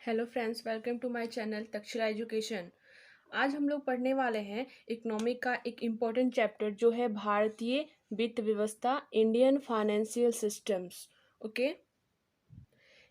Hello friends, welcome to my channel Takshashila education. आज हम लोग पढ़ने वाले हैं इकोनॉमिक का एक इम्पोर्टेंट चैप्टर जो है भारतीय वित्त व्यवस्था, इंडियन फाइनेंशियल सिस्टम्स। ओके,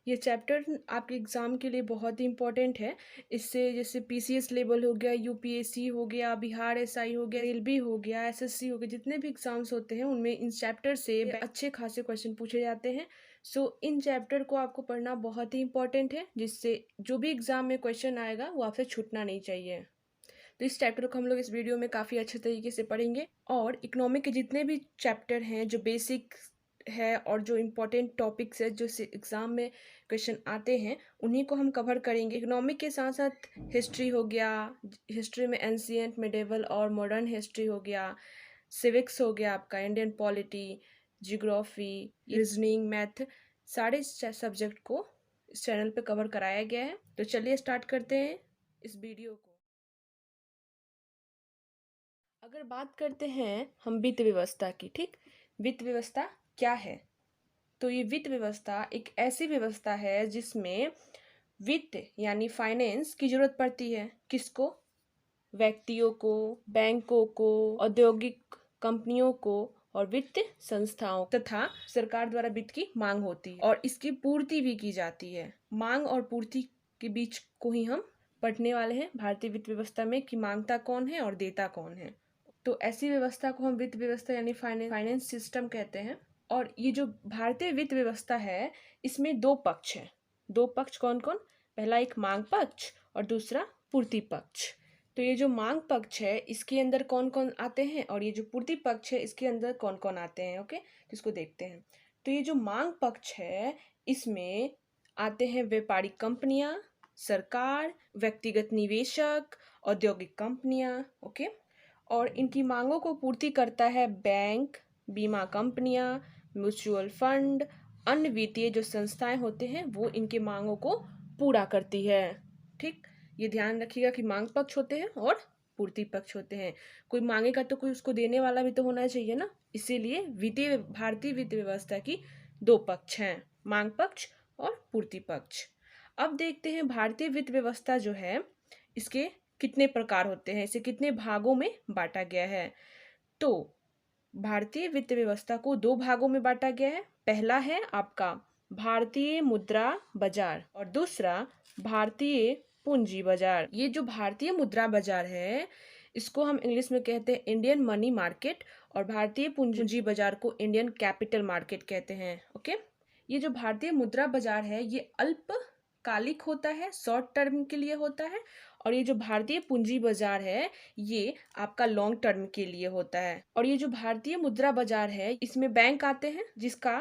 ये चैप्टर आपके एग्ज़ाम के लिए बहुत ही इम्पोर्टेंट है। इससे जैसे पीसीएस लेवल हो गया, यूपीएससी हो गया, बिहार एसआई हो गया, रेलवे हो गया, एसएससी हो गया, जितने भी एग्ज़ाम्स होते हैं उनमें इन चैप्टर से अच्छे खासे क्वेश्चन पूछे जाते हैं। सो इन चैप्टर को आपको पढ़ना बहुत ही इंपॉर्टेंट है, जिससे जो भी एग्ज़ाम में क्वेश्चन आएगा वो आपसे छूटना नहीं चाहिए। तो इस चैप्टर को हम लोग इस वीडियो में काफ़ी अच्छे तरीके से पढ़ेंगे और इकोनॉमिक के जितने भी चैप्टर हैं जो बेसिक है और जो इम्पोर्टेंट टॉपिक्स है जो एग्ज़ाम में क्वेश्चन आते हैं उन्हीं को हम कवर करेंगे। इकोनॉमिक के साथ साथ हिस्ट्री हो गया, हिस्ट्री में एंशिएंट, मिडेवल और मॉडर्न हिस्ट्री हो गया, सिविक्स हो गया, आपका Indian polity, geography, reasoning, math, सारे सब्जेक्ट को इस चैनल पे कवर कराया गया है। तो चलिए स्टार्ट करते हैं इस वीडियो को। अगर बात करते हैं हम वित्त व्यवस्था की, ठीक, वित्त व्यवस्था क्या है? तो ये वित्त व्यवस्था एक ऐसी व्यवस्था है जिसमें वित्त यानी फाइनेंस की जरूरत पड़ती है। किसको? व्यक्तियों को, बैंकों को, औद्योगिक कंपनियों को और वित्त संस्थाओं तथा सरकार द्वारा वित्त की मांग होती है और इसकी पूर्ति भी की जाती है। मांग और पूर्ति के बीच को ही हम पढ़ने वाले हैं भारतीय वित्त व्यवस्था में कि मांगता कौन है और देता कौन है। तो ऐसी व्यवस्था को हम वित्त व्यवस्था यानी फाइनेंस सिस्टम कहते हैं। और ये जो भारतीय वित्त व्यवस्था है इसमें दो पक्ष हैं। दो पक्ष कौन कौन? पहला एक मांग पक्ष और दूसरा पूर्ति पक्ष। तो ये जो मांग पक्ष है इसके अंदर कौन कौन आते हैं और ये जो पूर्ति पक्ष है इसके अंदर कौन कौन आते हैं। ओके, इसको देखते हैं। तो ये जो मांग पक्ष है इसमें आते हैं व्यापारिक कंपनियां, सरकार, व्यक्तिगत निवेशक, औद्योगिक कंपनियां। ओके, और इनकी मांगों को पूर्ति करता है बैंक, बीमा कंपनियां, म्यूचुअल फंड, अन्य वित्तीय जो संस्थाएं होते हैं वो इनके मांगों को पूरा करती है। ठीक, ये ध्यान रखिएगा कि मांग पक्ष होते हैं और पूर्ति पक्ष होते हैं। कोई मांगेगा तो कोई उसको देने वाला भी तो होना चाहिए ना। इसीलिए भारतीय वित्त व्यवस्था की दो पक्ष हैं, मांग पक्ष और पूर्ति पक्ष। अब देखते हैं भारतीय वित्त व्यवस्था जो है इसके कितने प्रकार होते हैं, इसे कितने भागों में बांटा गया है। तो भारतीय वित्त व्यवस्था को दो भागों में बांटा गया है। पहला है आपका भारतीय मुद्रा बाजार और दूसरा भारतीय पूंजी बाजार। ये जो भारतीय मुद्रा बाजार है इसको हम इंग्लिश में कहते हैं इंडियन मनी मार्केट और भारतीय पूंजी बाजार को इंडियन कैपिटल मार्केट कहते हैं। ओके, ये जो भारतीय मुद्रा बाजार है ये अल्पकालिक होता है, शॉर्ट टर्म के लिए होता है। और ये जो भारतीय पूंजी बाजार है ये आपका लॉन्ग टर्म के लिए होता है। और ये जो भारतीय मुद्रा बाजार है इसमें बैंक आते हैं जिसका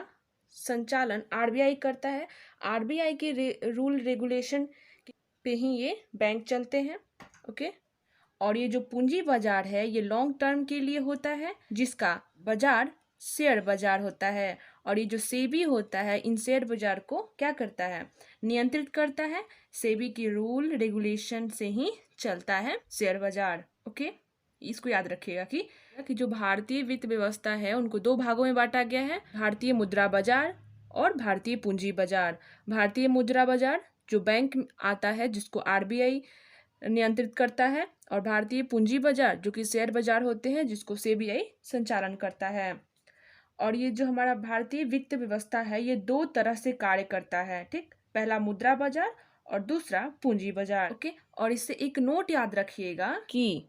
संचालन आरबीआई करता है। आरबीआई के रूल रेगुलेशन पे ही ये बैंक चलते हैं। ओके, और ये जो पूंजी बाजार है ये लॉन्ग टर्म के लिए होता है जिसका बाजार शेयर बाजार होता है। और ये जो सेबी होता है इन शेयर बाजार को क्या करता है? नियंत्रित करता है। सेबी की रूल रेगुलेशन से ही चलता है शेयर बाजार। ओके, इसको याद रखिएगा कि जो भारतीय वित्त व्यवस्था है उनको दो भागों में बांटा गया है, भारतीय मुद्रा बाजार और भारतीय पूंजी बाजार। भारतीय मुद्रा बाजार जो बैंक आता है जिसको आरबीआई नियंत्रित करता है, और भारतीय पूंजी बाजार जो कि शेयर बाजार होते हैं जिसको सेबीआई संचालन करता है। और ये जो हमारा भारतीय वित्त व्यवस्था है ये दो तरह से कार्य करता है। ठीक, पहला मुद्रा बाजार और दूसरा पूंजी बाजार। ओके, और इससे एक नोट याद रखिएगा कि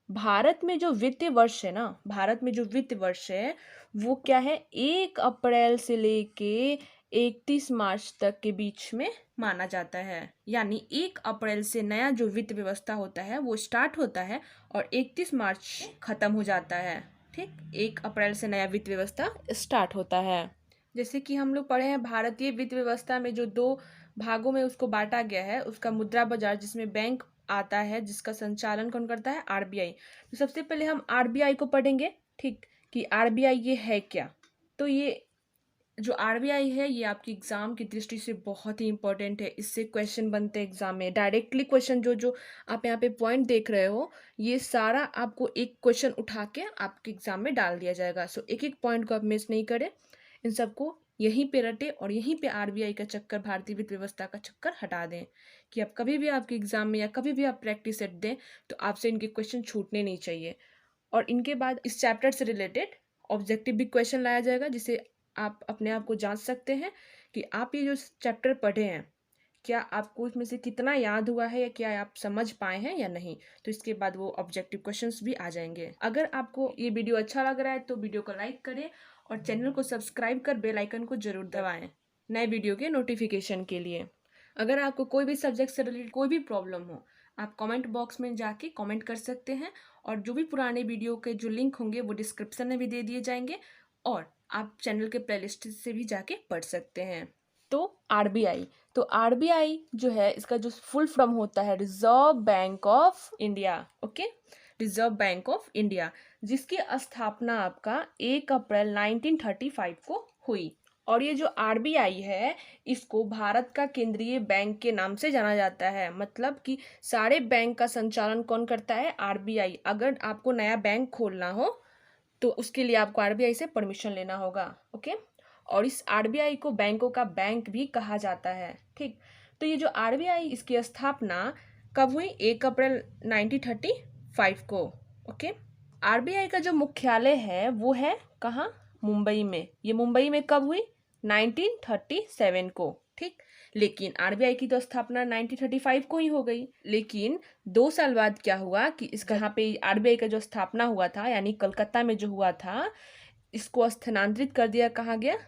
भारत में जो वित्तीय वर्ष है ना, भारत में जो वित्तीय वर्ष है वो क्या है? 1 अप्रैल से लेके 31 मार्च तक के बीच में माना जाता है। यानी 1 अप्रैल से नया जो वित्त व्यवस्था होता है वो स्टार्ट होता है और 31 मार्च खत्म हो जाता है। ठीक, 1 अप्रैल से नया वित्त व्यवस्था स्टार्ट होता है। जैसे कि हम लोग पढ़े हैं भारतीय वित्त व्यवस्था में जो दो भागों में उसको बांटा गया है, उसका मुद्रा बाजार जिसमें बैंक आता है जिसका संचालन कौन करता है? आरबीआई। तो सबसे पहले हम आरबीआई को पढ़ेंगे, ठीक, कि आरबीआई ये है क्या। तो ये जो आरबीआई है ये आपकी एग्जाम की दृष्टि से बहुत ही इंपॉर्टेंट है। इससे क्वेश्चन बनते हैं एग्जाम में डायरेक्टली। क्वेश्चन जो जो आप यहाँ पे पॉइंट देख रहे हो ये सारा आपको एक क्वेश्चन उठा के आपके एग्जाम में डाल दिया जाएगा। सो एक एक पॉइंट को आप मिस नहीं करें, इन सबको यहीं पे रटे और यहीं पे आरबीआई का चक्कर, भारतीय वित्त व्यवस्था का चक्कर हटा दें कि अब कभी भी आपके एग्जाम में या कभी भी आप प्रैक्टिस सेट दें तो आपसे इनके क्वेश्चन छूटने नहीं चाहिए। और इनके बाद इस चैप्टर से रिलेटेड ऑब्जेक्टिव भी क्वेश्चन लाया जाएगा, जिससे आप अपने आप को जांच सकते हैं कि आप ये जो चैप्टर पढ़े हैं क्या आपको इसमें से कितना याद हुआ है या क्या आप समझ पाए हैं या नहीं। तो इसके बाद वो ऑब्जेक्टिव क्वेश्चंस भी आ जाएंगे। अगर आपको ये वीडियो अच्छा लग रहा है तो वीडियो को लाइक करें और चैनल को सब्सक्राइब कर बेल आइकन को जरूर दबाएं नए वीडियो के नोटिफिकेशन के लिए। अगर आपको कोई भी सब्जेक्ट से रिलेटेड कोई भी प्रॉब्लम हो, आप कमेंट बॉक्स में जाके कमेंट कर सकते हैं और जो भी पुराने वीडियो के जो लिंक होंगे वो डिस्क्रिप्शन में भी दे दिए जाएंगे और आप चैनल के प्लेलिस्ट से भी जाके पढ़ सकते हैं। तो आरबीआई, तो आरबीआई जो है इसका जो फुल फॉर्म होता है reserve bank of India. Okay, reserve bank of India, जिसकी स्थापना आपका 1 अप्रैल 1935 को हुई। और ये जो आरबीआई है इसको भारत का केंद्रीय बैंक के नाम से जाना जाता है। मतलब कि सारे बैंक का संचालन कौन करता है? आरबीआई। अगर आपको नया बैंक खोलना हो तो उसके लिए आपको आरबीआई से परमिशन लेना होगा। ओके, और इस आरबीआई को बैंकों का बैंक भी कहा जाता है। ठीक, तो ये जो आरबीआई इसकी स्थापना कब हुई? 1 अप्रैल 1935 को। ओके, आरबीआई का जो मुख्यालय है वो है कहाँ? मुंबई में। ये मुंबई में कब हुई? 1937 को। ठीक, लेकिन आरबीआई की तो स्थापना 1935 को ही हो गई। लेकिन 2 साल बाद क्या हुआ कि इसका यहाँ पे आरबीआई का जो स्थापना हुआ था यानी कलकत्ता में जो हुआ था, इसको स्थानांतरित कर दिया कहाँ गया?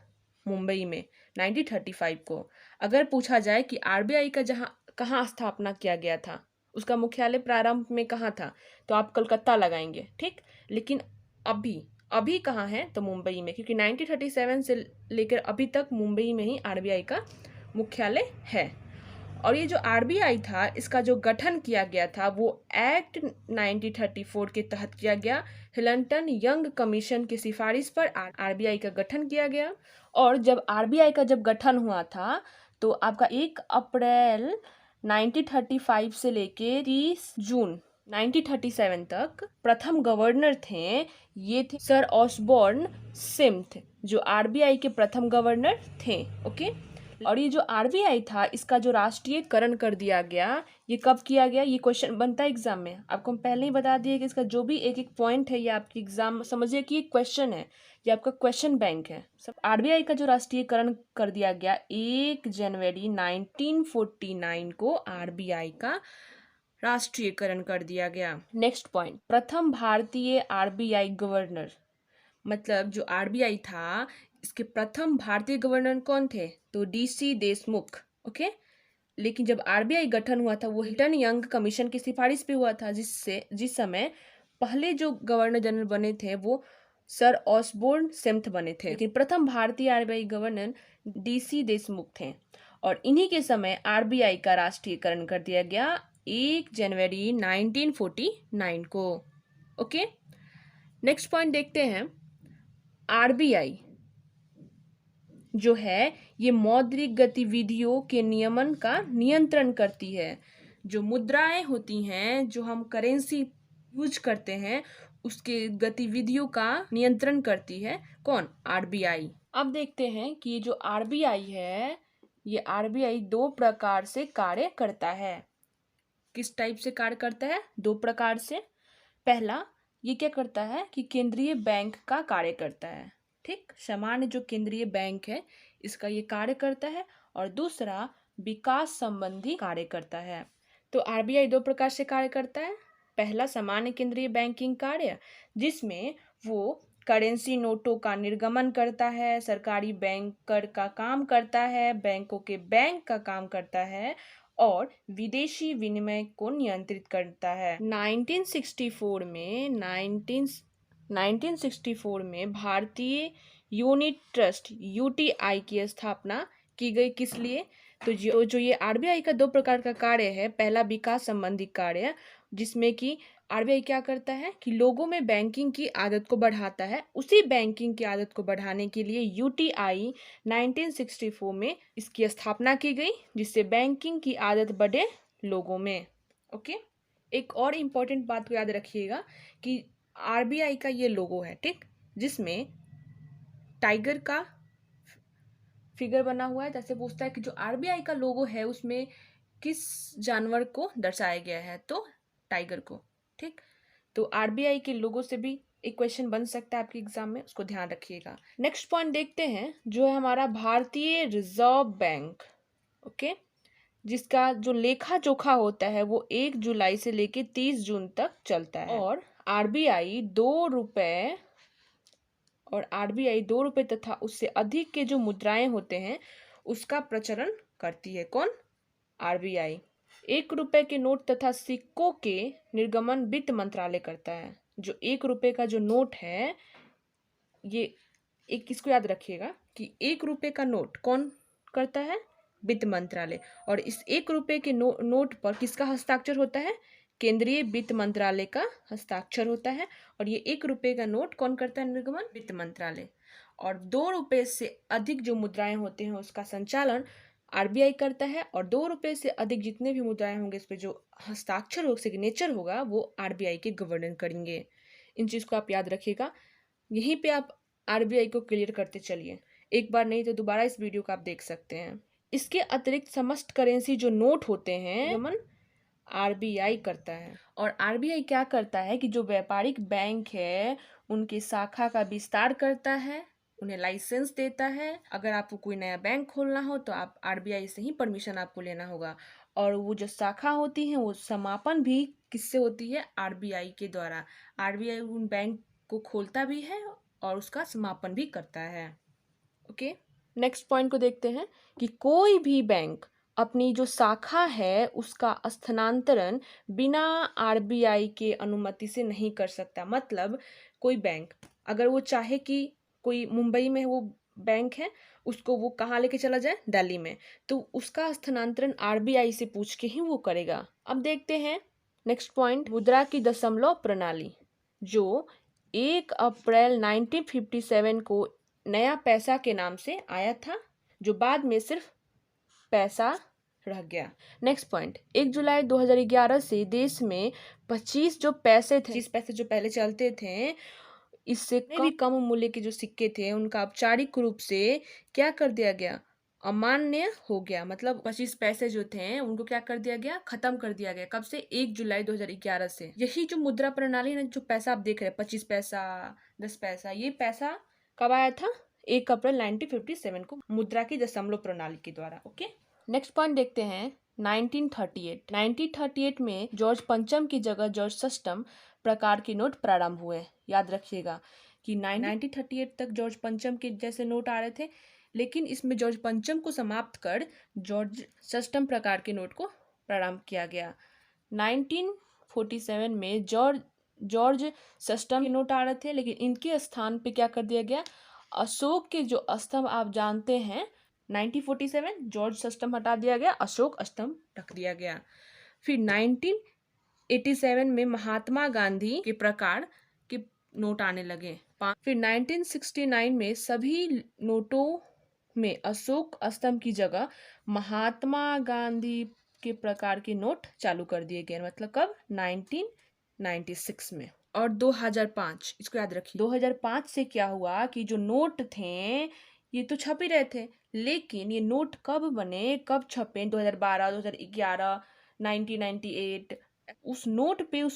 मुंबई में 1935 को। अगर पूछा जाए कि आरबीआई का जहाँ कहाँ स्थापना किया गया था, उसका मुख्यालय प्रारंभ में कहाँ था, तो आप कलकत्ता लगाएंगे। ठीक, लेकिन अभी अभी कहाँ है? तो मुंबई में, क्योंकि 1937 से लेकर अभी तक मुंबई में ही आरबीआई का मुख्यालय है। और ये जो आरबीआई था इसका जो गठन किया गया था वो एक्ट 1934 के तहत किया गया। हिलंटन यंग कमीशन की सिफारिश पर आरबीआई का गठन किया गया। और जब आरबीआई का जब गठन हुआ था तो आपका 1 अप्रैल 1935 से लेके 30 जून 1937 तक प्रथम गवर्नर थे, ये थे सर ऑसबोर्न सिम्थ, जो आरबीआई के प्रथम गवर्नर थे। ओके, और ये जो आरबीआई था इसका जो राष्ट्रीयकरण कर दिया गया, ये कब किया गया? ये क्वेश्चन बनता है एग्जाम में। आपको हम पहले ही बता दिए कि इसका जो भी एक एक पॉइंट है ये आपकी एग्जाम समझिए कि एक क्वेश्चन है, ये आपका क्वेश्चन बैंक है। सब आरबीआई का जो राष्ट्रीयकरण कर दिया गया 1 जनवरी 1949 को आरबीआई का राष्ट्रीयकरण कर दिया गया। नेक्स्ट पॉइंट, प्रथम भारतीय आरबीआई गवर्नर। मतलब जो आरबीआई था इसके प्रथम भारतीय गवर्नर कौन थे? तो डीसी देशमुख। ओके, लेकिन जब आरबीआई गठन हुआ था वो हिल्टन यंग कमीशन की सिफारिश पे हुआ था, जिस समय पहले जो गवर्नर जनरल बने थे वो सर ऑसबोर्न सिम्थ बने थे, लेकिन प्रथम भारतीय आरबीआई गवर्नर डीसी देशमुख थे। और इन्हीं के समय आरबीआई का राष्ट्रीयकरण कर दिया गया 1 जनवरी 1949 को। ओके, नेक्स्ट पॉइंट देखते हैं। आरबीआई जो है ये मौद्रिक गतिविधियों के नियमन का नियंत्रण करती है। जो मुद्राएं होती हैं, जो हम करेंसी यूज करते हैं, उसके गतिविधियों का नियंत्रण करती है कौन? आरबीआई। अब देखते हैं कि ये जो आरबीआई है ये आरबीआई 2 प्रकार से कार्य करता है। किस टाइप से कार्य करता है? 2 प्रकार से। पहला, ये क्या करता है कि केंद्रीय बैंक का कार्य करता है। ठीक, सामान्य जो केंद्रीय बैंक है इसका ये कार्य करता है। और दूसरा, विकास संबंधी कार्य करता है। तो आरबीआई 2 प्रकार से कार्य करता है। पहला, सामान्य केंद्रीय बैंकिंग कार्य, जिसमें वो करेंसी नोटों का निर्गमन करता है, सरकारी बैंकर का काम करता है, बैंकों के बैंक का काम करता है और विदेशी विनिमय को नियंत्रित करता है। 1964 में भारतीय यूनिट ट्रस्ट यूटीआई की स्थापना की गई। किस लिए? तो जो ये आरबीआई का 2 प्रकार का कार्य है, पहला विकास संबंधी कार्य, जिसमें कि आरबीआई क्या करता है कि लोगों में बैंकिंग की आदत को बढ़ाता है। उसी बैंकिंग की आदत को बढ़ाने के लिए यूटीआई 1964 में इसकी स्थापना की गई, जिससे बैंकिंग की आदत बढ़े लोगों में। ओके, एक और इम्पोर्टेंट बात को याद रखिएगा कि आरबीआई का ये लोगो है, ठीक, जिसमें टाइगर का फिगर बना हुआ है, जैसे पूछता है कि जो आरबीआई का लोगो है उसमें किस जानवर को दर्शाया गया है, तो टाइगर को। ठीक, तो आरबीआई के लोगो से भी एक क्वेश्चन बन सकता है आपके एग्जाम में, उसको ध्यान रखिएगा। नेक्स्ट पॉइंट देखते हैं, जो है हमारा भारतीय रिजर्व बैंक। ओके, जिसका जो लेखा जोखा होता है वो 1 जुलाई से लेके 30 जून तक चलता है। और आरबीआई 2 रुपए तथा उससे अधिक के जो मुद्राएं होते हैं उसका प्रचलन करती है। कौन? आरबीआई। 1 रुपए के नोट तथा सिक्कों के निर्गमन वित्त मंत्रालय करता है। जो 1 रुपए का जो नोट है, ये एक किसको याद रखिएगा कि 1 रुपए का नोट कौन करता है? वित्त मंत्रालय। और इस 1 रुपए के नोट पर किसका हस्ताक्षर होता है? केंद्रीय वित्त मंत्रालय का हस्ताक्षर होता है। और ये 1 रुपए का नोट कौन करता है निर्गमन? वित्त मंत्रालय। और 2 रुपए से अधिक जो मुद्राएं होते हैं उसका संचालन आरबीआई करता है। और 2 रुपए से अधिक जितने भी मुद्राएं होंगे इस पे जो हस्ताक्षर हो, सिग्नेचर होगा, वो आरबीआई के गवर्नर करेंगे। इन चीज को आप याद रखिएगा। यहीं पे आप आरबीआई को क्लियर करते चलिए, एक बार नहीं तो दोबारा इस वीडियो को आप देख सकते हैं। इसके अतिरिक्त समस्त करेंसी जो नोट होते हैं गमन आरबीआई करता है। और आरबीआई क्या करता है कि जो व्यापारिक बैंक है उनकी शाखा का विस्तार करता है, उन्हें लाइसेंस देता है। अगर आपको कोई नया बैंक खोलना हो तो आप आरबीआई से ही परमिशन आपको लेना होगा। और वो जो शाखा होती है वो समापन भी किससे होती है? आरबीआई के द्वारा। आरबीआई उन बैंक को खोलता भी है और उसका समापन भी करता है। ओके, नेक्स्ट पॉइंट को देखते हैं कि कोई भी बैंक अपनी जो शाखा है उसका स्थानांतरण बिना आरबीआई के अनुमति से नहीं कर सकता। मतलब कोई बैंक अगर वो चाहे कि कोई मुंबई में वो बैंक है, उसको वो कहाँ लेके चला जाए? दिल्ली में, तो उसका स्थानांतरण आरबीआई से पूछ के ही वो करेगा। अब देखते हैं नेक्स्ट पॉइंट, मुद्रा की दशमलव प्रणाली, जो 1 अप्रैल 1957 को नया पैसा के नाम से आया था, जो बाद में सिर्फ पैसा रह गया। नेक्स्ट पॉइंट, 1 जुलाई 2011 से देश में 25 जो पैसे थे, 25 पैसे जो पहले चलते थे, इससे भी कम मूल्य के जो सिक्के थे उनका औपचारिक रूप से क्या कर दिया गया? अमान्य हो गया। मतलब 25 पैसे जो थे उनको क्या कर दिया गया? खत्म कर दिया गया। कब से? 1 जुलाई 2011 से। यही जो मुद्रा प्रणाली है, जो पैसा आप देख रहे हैं 25 पैसा 10 पैसा, ये पैसा कब आया था? 1 अप्रैल 1957 को मुद्रा की दशमलव प्रणाली के द्वारा। ओके, नेक्स्ट पॉइंट देखते हैं 1938 में जॉर्ज पंचम की जगह जॉर्ज सस्टम प्रकार के नोट प्रारंभ हुए। याद रखिएगा कि 1938 तक जॉर्ज पंचम के जैसे नोट आ रहे थे, लेकिन इसमें जॉर्ज पंचम को समाप्त कर जॉर्ज सस्टम प्रकार के नोट को प्रारंभ किया गया। 1947 में जॉर्ज सस्टम के नोट आ रहे थे, लेकिन इनके स्थान पे क्या कर दिया गया? अशोक के जो स्तंभ आप जानते हैं, 1947 जॉर्ज सस्टम हटा दिया गया, अशोक स्तंभ रख दिया गया। फिर 1987 में महात्मा गांधी के प्रकार के नोट आने लगे। फिर 1969 में सभी नोटों में अशोक स्तंभ की जगह महात्मा गांधी के प्रकार के नोट चालू कर दिए गए। मतलब कब? 1996 में। और 2005, इसको याद रखिए, 2005 से क्या हुआ कि जो नोट थे ये तो छप ही रहे थे, लेकिन ये नोट कब बने, कब छपे? 2012, 2011, 1998। उस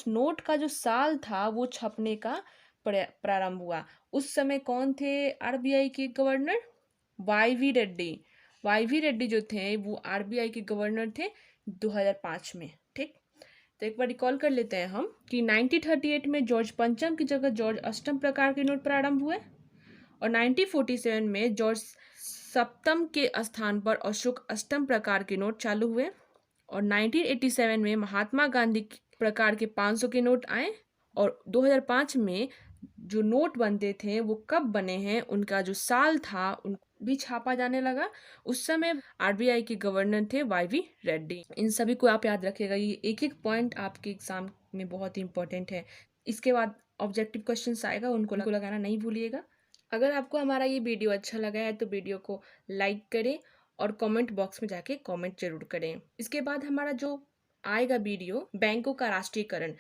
नोट का जो साल था वो छपने का प्रारंभ हुआ। उस समय कौन थे आरबीआई के गवर्नर? वाईवी रेड्डी जो थे वो आरबीआई के गवर्नर थे 2005 में। ठीक, तो एक बार रिकॉल कर लेते हैं हम कि 1938 में जॉर्ज पंचम की जगह जॉर्ज अष्टम प्रकार के नोट प्रारंभ हुए। और 1947 में जॉर्ज सप्तम के स्थान पर अशोक अष्टम प्रकार के नोट चालू हुए। और 1987 में महात्मा गांधी प्रकार के 500 के नोट आए। और 2005 में जो नोट बनते थे वो कब बने हैं, उनका जो साल था उन भी छापा जाने लगा। उस समय आरबीआई के गवर्नर थे वाईवी रेड्डी। इन सभी को आप याद रखिएगा, ये एक एक पॉइंट आपके एग्जाम में बहुत ही इंपॉर्टेंट है। इसके बाद ऑब्जेक्टिव क्वेश्चंस आएगा, उनको लगाना नहीं भूलिएगा। अगर आपको हमारा ये वीडियो अच्छा लगा है तो वीडियो को लाइक करें और कमेंट बॉक्स में जाके कमेंट जरूर करें। इसके बाद हमारा जो आएगा वीडियो बैंकों का राष्ट्रीयकरण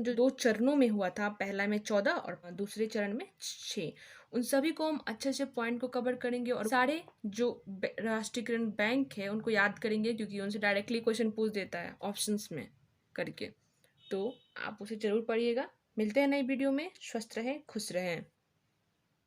जो 2 चरणों में हुआ था, पहला में 14 और दूसरे चरण में 6, उन सभी को हम अच्छे से पॉइंट को कवर करेंगे और सारे जो राष्ट्रीयकरण बैंक है उनको याद करेंगे, क्योंकि उनसे डायरेक्टली क्वेश्चन पूछ देता है ऑप्शंस में करके। तो आप उसे जरूर पढ़िएगा। मिलते हैं नई वीडियो में। स्वस्थ रहें, खुश रहें।